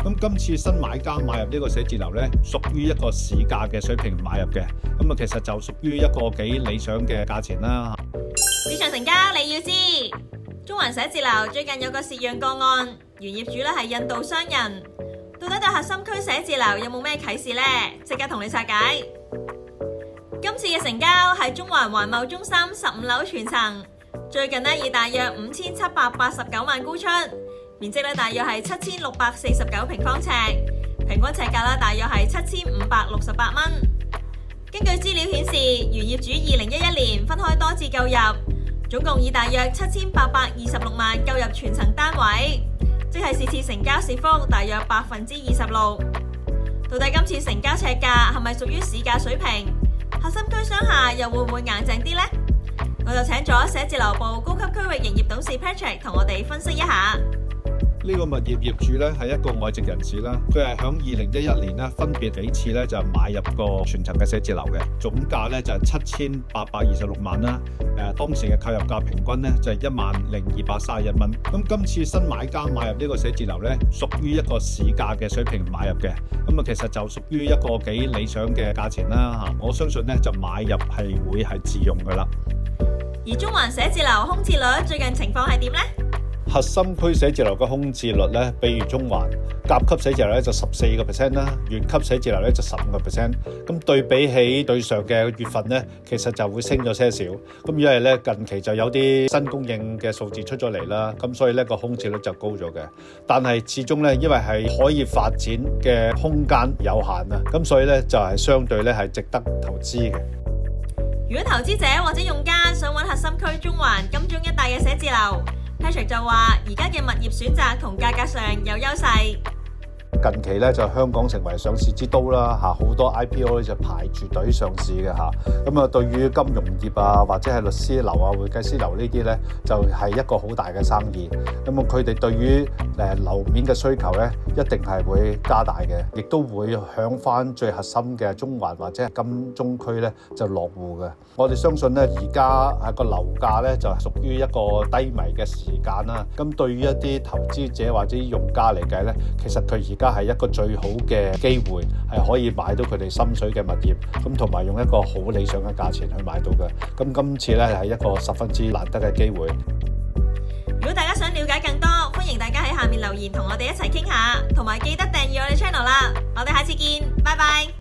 咁今次新買家買入呢個寫字樓呢，屬於一個市價嘅水平買入嘅，咁其實就屬於一個幾理想嘅價錢啦。市場成交你要知，中環寫字樓最近有個蝕讓個案，原業主咧係印度商人，到底對核心區寫字樓有冇咩啟示呢？即刻同你拆解。今次嘅成交係中環環貿中心15樓全層，最近以大約5789萬沽出，面積大約係7649平方尺，平均尺價大約係7568蚊。根據資料顯示，原業主2011年分開多次購入，總共以大約7826萬購入全層單位，即係是次成交蝕幅大約26%。到底今次成交尺價係咪屬於市價水平？核心區商廈又會唔會硬淨啲呢？我就請咗寫字樓部高級區域營業董事 Patrick 同我哋分析一下。呢個物業業主咧係一個外籍人士啦，佢係響2011年咧分別幾次咧就買入個全層嘅寫字樓嘅，總價咧就係7826萬啦。當時嘅購入價平均咧就係10231蚊。咁今次新買家買入呢個寫字樓咧，屬於一個市價嘅水平買入嘅，咁其實就屬於一個幾理想嘅價錢啦嚇。我相信咧就買入係會係自用噶啦。而中環寫字樓空置率最近情況係點呢？核心區寫字樓嘅空置率咧，比如中環甲級寫字樓咧就14%啦，乙級寫字樓咧就15%。咁對比起對上嘅月份咧，其實就會升咗些少。咁因為咧近期就有啲新供應嘅數字出咗嚟啦，咁所以咧個空置率就高咗嘅。但係始終咧，因為係可以發展嘅空間有限啊，咁所以咧就係相對咧係值得投資嘅。如果投資者或者用家想揾核心區中環、金鐘一帶嘅寫字樓，Patrick 就話而家嘅物業選擇同價格上有優勢。近期咧就香港成為上市之都啦嚇，好多 IPO 咧就排住隊上市嘅嚇。咁對於金融業啊或者係律師樓啊、會計師樓呢啲咧，就係一個好大嘅生意。咁佢哋對於樓面嘅需求咧，一定係會加大嘅，亦都會響翻最核心嘅中環或者係金鐘區咧就落戶嘅。我哋相信咧，而家個樓價咧就係屬於一個低迷嘅時間啦。咁對於一啲投資者或者用家嚟計咧，其實佢而家係一個最好嘅機會，係可以買到佢哋心水嘅物業，咁同埋用一個好理想嘅價錢去買到嘅。咁今次咧係一個十分之難得嘅機會。如果大家想了解更多，歡迎大家喺下面留言同我哋一齊傾下，同埋記得訂閱我哋 channel 啦。我哋下次見，拜拜。